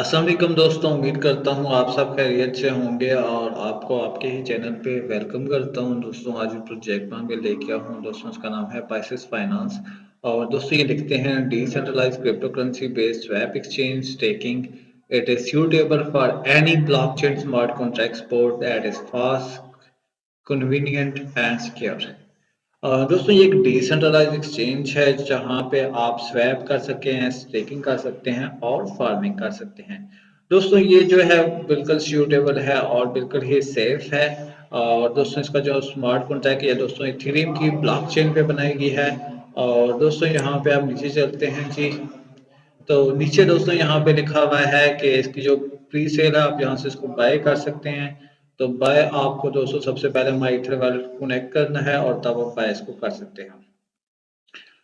अस्सलाम वालेकुम दोस्तों, उम्मीद करता हूँ आप सब खैरियत से होंगे और आपको आपके ही चैनल पे वेलकम करता हूँ। दोस्तों आज एक प्रोजेक्ट में लेके आया हूँ दोस्तों, उसका नाम है पाइसेस फाइनेंस। और दोस्तों ये लिखते हैं decentralised crypto currency based swap exchange staking. It is suitable for any blockchain smart contract support that is fast, convenient and secure. दोस्तों ये एक डिसेंट्रलाइज एक्सचेंज है जहां पे आप स्वैप कर सकते हैं, स्टेकिंग कर सकते हैं और फार्मिंग कर सकते हैं। दोस्तों ये जो है बिल्कुल सूटेबल है और बिल्कुल ही सेफ है। और दोस्तों इसका जो स्मार्ट कॉन्ट्रैक्ट है दोस्तों इथेरियम की ब्लॉकचेन पे बनाई गई है। और दोस्तों यहाँ पे आप नीचे चलते हैं जी, तो नीचे दोस्तों यहाँ पे लिखा हुआ है कि इसकी जो प्री सेल है आप यहाँ से इसको बाय कर सकते हैं। तो बाय आपको दोस्तों सबसे पहले माई इथर वॉलेट को कनेक्ट करना है और तब आप बाय इसको कर सकते हैं।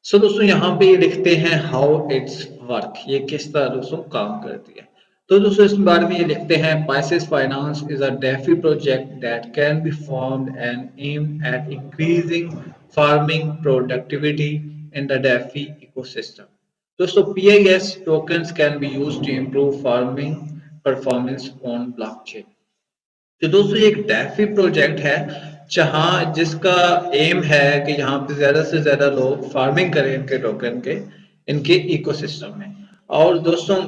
सो दोस्तों यहाँ पे ये लिखते हैं हाउ इट्स वर्क, ये किस तरह दोस्तों काम करती है। तो दोस्तों इस बारे में ये लिखते हैं Pisces finance is a DeFi project that can be formed and aim at increasing farming productivity in the DeFi ecosystem. दोस्तों PIS tokens can be used to improve farming performance on blockchain। तो दोस्तों ये एक DeFi project है जहां जिसका M है कि यहाँ पे ज्यादा से ज्यादा लोग फार्मिंग करें इनके टोकन के, इनके इकोसिस्टम में। और दोस्तों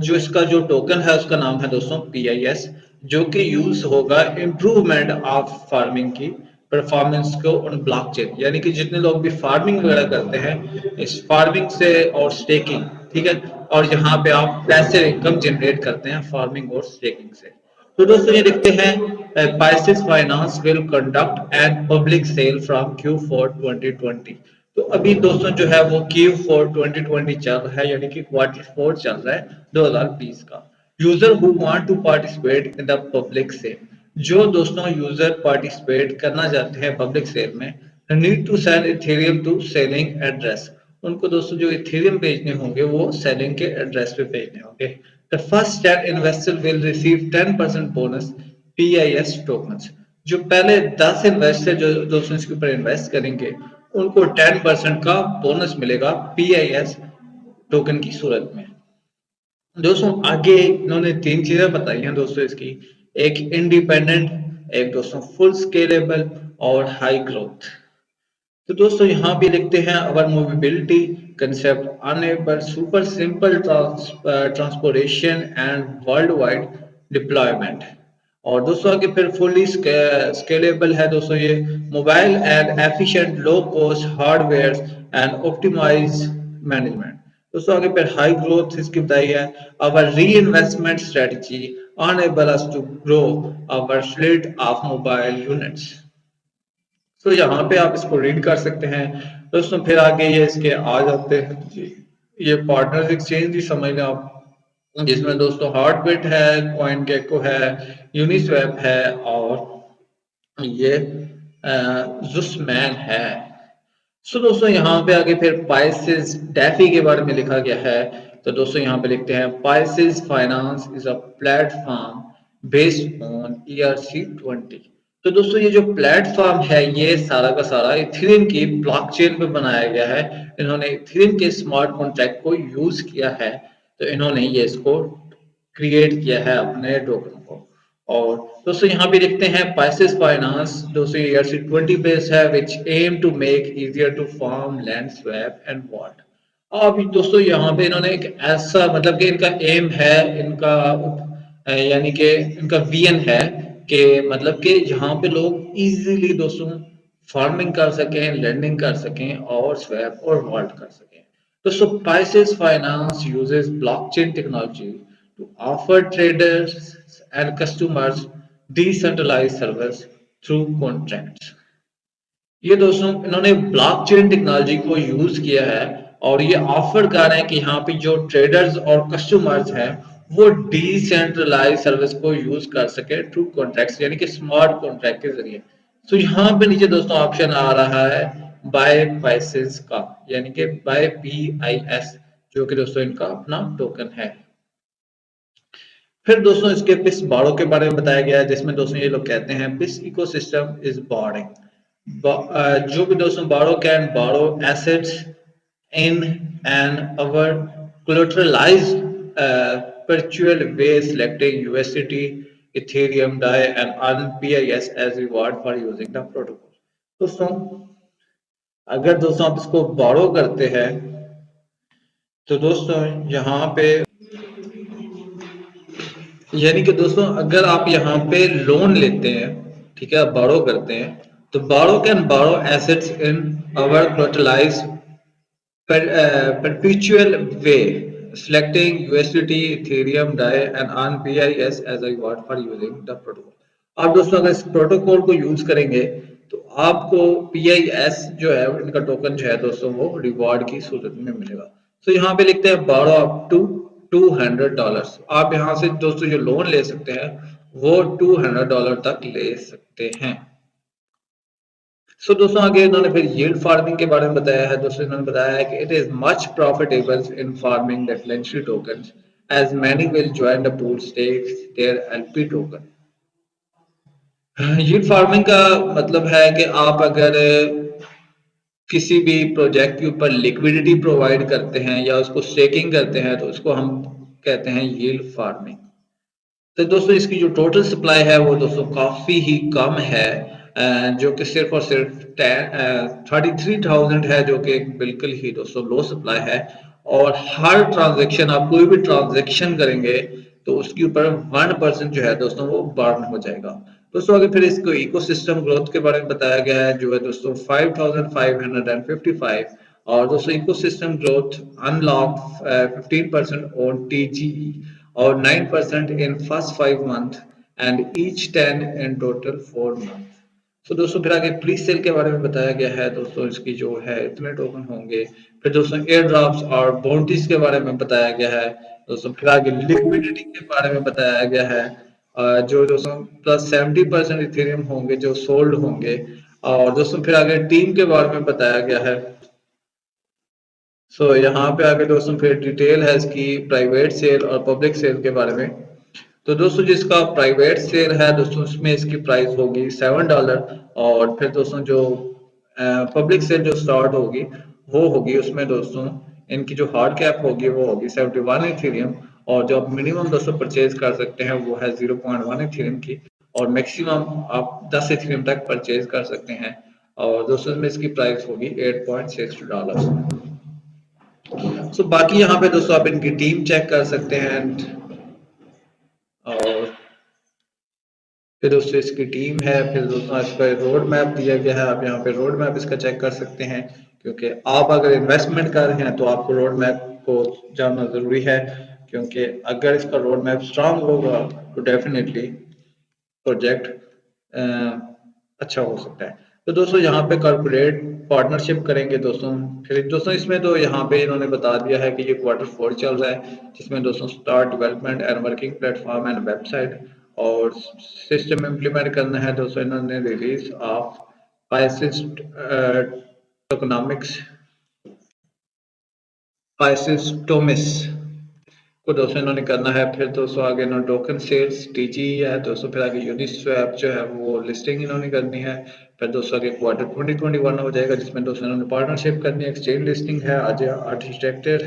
जो इसका जो टोकन है उसका नाम है दोस्तों PIS, जो कि यूज होगा इम्प्रूवमेंट ऑफ फार्मिंग की परफॉर्मेंस को ऑन ब्लॉकचेन। यानी कि जितने लोग भी फार्मिंग वगैरह करते हैं इस फार्मिंग से और स्टेकिंग, ठीक है, और यहाँ पे आप पैसे इनकम जनरेट करते हैं फार्मिंग और स्टेकिंग से। तो दोस्तों ये देखते हैं Pisces finance will conduct and public sale from Q4 2020। तो अभी दोस्तों जो है वो Q4 2020 चल रहा है, यानी कि Q4 चल रहा है 2020 का। User who want to participate in the public sale, जो दोस्तों यूजर पार्टिसिपेट करना चाहते हैं पब्लिक सेल में, need to send Ethereum to selling address. उनको दोस्तों जो इथेरियम भेजने होंगे वो सेलिंग के एड्रेस पे भेजने होंगे। The first 10 investor will receive 10% bonus PIS tokens. जो पहले 10 इन्वेस्टर जो दोस्तों इसके ऊपर इन्वेस्ट करेंगे उनको 10% का बोनस मिलेगा PIS टोकन की सूरत में। दोस्तों आगे इन्होंने तीन चीजें बताई हैं दोस्तों इसकी, एक इंडिपेंडेंट, एक दोस्तों फुल स्केलेबल और हाई ग्रोथ। तो दोस्तों यहाँ पे लिखते हैं our movability concept enable super simple transportation and world wide deployment. और दोस्तों आगे फिर फुली स्केलेबल है दोस्तों ये, mobile and efficient low cost hardware and optimise management. दोस्तों आगे फिर हाई ग्रोथ इसकी बताई है, our reinvestment strategy enable us to grow our fleet of mobile units. तो यहाँ पे आप इसको रीड कर सकते हैं दोस्तों। फिर आगे ये इसके आ जाते हैं जी, ये पार्टनर्स एक्सचेंज ही समझ लें आप, जिसमें दोस्तों हार्टबिट है, कॉइन गेको है, यूनिस्वैप है और ये जुसमैन है। सो दोस्तों यहाँ पे आगे फिर पाइसेस डेफी के बारे में लिखा गया है। तो दोस्तों यहाँ पे लिखते हैं Pisces finance is a platform based on ERC-20। तो दोस्तों ये जो प्लेटफॉर्म है ये सारा का सारा इथेरियम की ब्लॉकचेन पे बनाया गया है। इन्होंने इथेरियम के स्मार्ट कॉन्ट्रैक्ट को यूज किया है, तो इन्होंने ये इसको क्रिएट किया है अपने टोकन को। और दोस्तों यहाँ पे लिखते हैं पाइसेस फाइनेंस दोस्तों ERC-20 बेस्ड है which aim to make easier to farm land swap and vault. अब दोस्तों यहाँ पे इन्होंने एक ऐसा मतलब कि इनका एम है, इनका यानी कि इनका विजन है कि मतलब कि यहाँ पे लोग इजीली दोस्तों फार्मिंग कर सकें, लैंडिंग कर सकें और स्वैप और वॉल्ट कर सकें। दोस्तों Pisces finance uses blockchain technology to offer traders and customers decentralized service through contracts। ये दोस्तों इन्होंने ब्लॉकचेन टेक्नोलॉजी को यूज किया है और ये ऑफर कर रहे हैं कि यहाँ पे जो ट्रेडर्स और कस्टमर्स हैं वो डिसेंट्रलाइज सर्विस को यूज कर सके थ्रू कॉन्ट्रैक्ट्स, यानी कि स्मार्ट कॉन्ट्रैक्ट के जरिए। तो यहाँ पे नीचे दोस्तों ऑप्शन आ रहा है बाय पाइसेस का, यानी कि बाय PIS, जो कि दोस्तों इनका अपना टोकन है। फिर दोस्तों इसके पिस बाड़ो के बारे में बताया गया है, जिसमें दोस्तों ये लोग कहते हैं पिस इकोसिस्टम इज बॉरोइंग। जो भी दोस्तों बारो कैन बारो assets in an our collateralized perpetual way, selecting USDT, Ethereum, DAI and earn PIS as reward for using the protocol. दोस्तों अगर दोस्तों आप इसको बोरो करते हैं तो दोस्तों यहाँ पे यानी कि दोस्तों अगर आप यहाँ पे लोन लेते हैं, ठीक है, बोरो करते हैं, तो borrow can borrow assets in our collateralised perpetual way, selecting USDT, Ethereum, DAI and earn PIS as a reward for using the protocol. आप दोस्तों अगर इस प्रोटोकॉल को यूज करेंगे तो आपको PIS जो है इनका टोकन जो है दोस्तों वो रिवॉर्ड की सूरत में मिलेगा। तो यहाँ पे लिखते हैं बोरो अप टू $200। आप यहाँ से दोस्तों जो लोन ले सकते हैं वो $200 तक ले सकते हैं। दोस्तों आगे इन्होंने फिर यील्ड फार्मिंग के बारे में बताया है। दोस्तों इन्होंने बताया है कि it is much profitable in farming the Fidelity tokens as many will join the pool stakes their LP token. Yield farming का मतलब है कि आप अगर किसी भी प्रोजेक्ट के ऊपर लिक्विडिटी प्रोवाइड करते हैं या उसको स्टेकिंग करते हैं तो उसको हम कहते हैं यील्ड फार्मिंग। तो दोस्तों इसकी जो टोटल सप्लाई है वो दोस्तों काफी ही कम है, जो कि सिर्फ और सिर्फ 33,000 है, जो कि बिल्कुल ही दोस्तों लो सप्लाई है। और हर ट्रांजेक्शन आप कोई भी ट्रांजेक्शन करेंगे तो उसके ऊपर 1% जो है दोस्तों वो बर्न हो जाएगा। दोस्तों आगे फिर इसको इकोसिस्टम ग्रोथ के बारे में बताया गया है जो है दोस्तों 5,555। और दोस्तों ecosystem growth unlock 15% on TGE और 9% in first 5 months and each 10 in total 4 months। तो दोस्तों फिर आगे प्री सेल के बारे में बताया गया है। दोस्तों इसकी जो है इतने टोकन होंगे। फिर दोस्तों एयर ड्रॉप्स और बाउंटीज के बारे में बताया गया है। दोस्तों फिर आगे लिक्विडिटी के बारे में बताया गया है, जो दोस्तों प्लस 70% इथेरियम होंगे जो सोल्ड होंगे। और दोस्तों फिर आगे टीम के बारे में बताया गया है। यहाँ पे आगे दोस्तों फिर डिटेल है इसकी प्राइवेट सेल और पब्लिक सेल के बारे में। तो दोस्तों जिसका प्राइवेट सेल है दोस्तों उसमें इसकी प्राइस होगी $7। और फिर दोस्तों जो पब्लिक सेल जो स्टार्ट होगी वो होगी उसमें दोस्तों इनकी जो हार्ड कैप होगी वो होगी 71 इथेरियम। और जो आप मिनिमम दोस्तों परचेज कर सकते हैं वो है 0.1 इथेरियम की। और मैक्सिमम आप 10 इथेरियम तक परचेज कर सकते हैं। और दोस्तों इसमें इसकी प्राइस होगी $8.60। बाकी यहाँ पे दोस्तों आप इनकी टीम चेक कर सकते हैं। और फिर दोस्तों इसकी टीम है। फिर दोस्तों इस पर रोड मैप दिया गया है, आप यहाँ पे रोड मैप इसका चेक कर सकते हैं। क्योंकि आप अगर इन्वेस्टमेंट कर रहे हैं तो आपको रोड मैप को जानना जरूरी है, क्योंकि अगर इसका रोड मैप स्ट्रांग होगा तो डेफिनेटली प्रोजेक्ट अच्छा हो सकता है। तो दोस्तों यहाँ पे कॉर्पोरेट पार्टनरशिप करेंगे दोस्तों। फिर दोस्तों इसमें तो यहाँ पे इन्होंने बता दिया है कि ये Q4 चल रहा है, जिसमें दोस्तों start development and working platform and website और सिस्टम इम्प्लीमेंट करना है। दोस्तों इन्होंने रिलीज ऑफ पाइसिस टोकनॉमिक्स पाइसिस्टोमिस को दोस्तों इन्होंने करना है। फिर दोस्तों आगे इन्होंने टोकन सेल्स TG है दोस्तों। फिर आगे यूनिस्वैप जो है वो लिस्टिंग इन्होंने करनी है। फिर दोस्तों आगे क्वार्टर 2021 हो जाएगा, जिसमें दोस्तों इन्होंने पार्टनरशिप करनी है, एक्सचेंज लिस्टिंग है, आज आर्किटेक्चर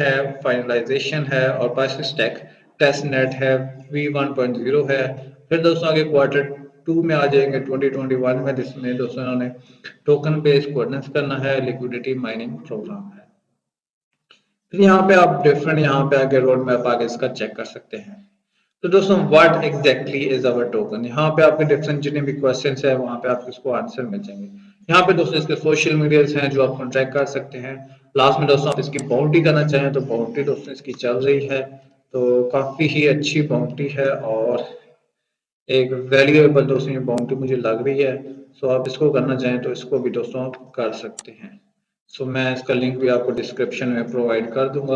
है, फाइनलाइजेशन है और पाइसिस्टेक टेस्ट नेट है, V1.0 है। फिर दोस्तों आगे Q2 में आ जाएंगे 2021 में, जिसमें दोस्तों इन्होंने टोकन बेस्ड गवर्नेंस करना है, लिक्विडिटी माइनिंग प्रोग्राम है। यहाँ पे आप डिफरेंट यहाँ पे आगे रोड मैप आगे इसका चेक कर सकते हैं। तो दोस्तों what exactly is our token, यहाँ पे आपके डिफरेंट जितने भी क्वेश्चंस है वहाँ पे आपको इसको आंसर मिल जाएंगे। यहाँ पे दोस्तों इसके सोशल मीडियाज हैं जो आप कॉन्टैक्ट कर सकते हैं। लास्ट में दोस्तों आप इसकी बाउंड्री करना चाहें तो बाउंड्री दोस्तों इसकी चल रही है, तो काफी ही अच्छी बाउंड्री है और एक वैल्यूएबल दोस्तों ये बाउंड्री मुझे लग रही है। आप इसको करना चाहें तो इसको भी दोस्तों आप कर सकते हैं। मैं इसका लिंक भी आपको डिस्क्रिप्शन में प्रोवाइड कर दूंगा।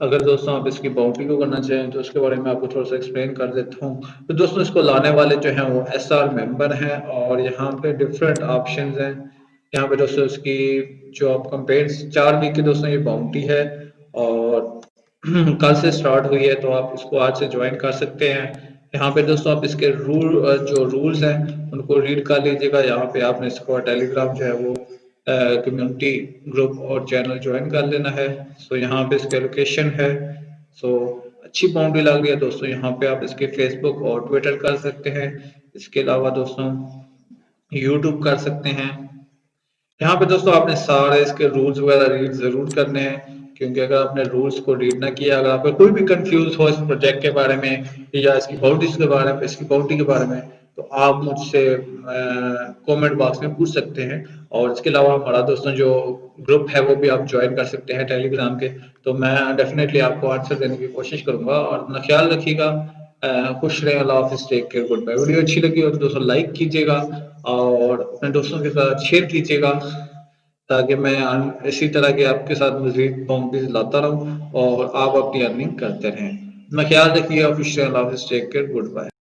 अगर दोस्तों आप इसकी बाउंड्री को करना चाहें तो इसके बारे में आपको थोड़ा सा एक्सप्लेन कर देता हूँ। तो दोस्तों इसको लाने वाले जो हैं वो SR मेंबर हैं और यहाँ पे डिफरेंट ऑप्शंस हैं। यहाँ पे दोस्तों इसकी जो आप कंपेयर 4 वीक की दोस्तों ये बाउंड्री है और कल से स्टार्ट हुई है, तो आप इसको आज से ज्वाइन कर सकते हैं। यहाँ पे दोस्तों आप इसके जो रूल्स हैं उनको रीड कर लीजिएगा। यहाँ पे आपने इसको टेलीग्राम जो है वो कम्युनिटी ग्रुप और चैनल ज्वाइन कर लेना है। यहाँ पे इसके लोकेशन है। अच्छी बाउंड्री लग रही है दोस्तों, यहाँ पे आप इसके फेसबुक और ट्विटर कर सकते हैं। इसके अलावा दोस्तों यूट्यूब कर सकते हैं। यहाँ पे दोस्तों आपने सारे इसके रूल्स वगैरह रीड जरूर करने हैं, क्योंकि अगर आपने रूल्स को रीड ना किया, अगर आपको कोई भी कंफ्यूज हो इस प्रोजेक्ट के बारे में या इसकी बाउंड्रीज के बारे में, इसकी बाउंड्री के बारे में, तो आप मुझसे कमेंट बॉक्स में पूछ सकते हैं। और इसके अलावा हमारा दोस्तों जो ग्रुप है वो भी आप ज्वाइन कर सकते हैं टेलीग्राम के। तो मैं डेफिनेटली आपको आंसर देने की कोशिश करूंगा, और अपना ख्याल रखिएगा। खुश रहें, अल्लाह हाफिज़, take care, goodbye. Video अच्छी लगी हो तो दोस्तों लाइक कीजिएगा और अपने दोस्तों के साथ शेयर कीजिएगा, ताकि मैं इसी तरह के आपके साथ मजीद बाउंड्रीज लाता रहूं और आप अपनी अर्निंग करते रहें। अपना ख्याल रखिएगा, खुश रहें, अल्लाह हाफिज़, टेक केयर, गुड बाय।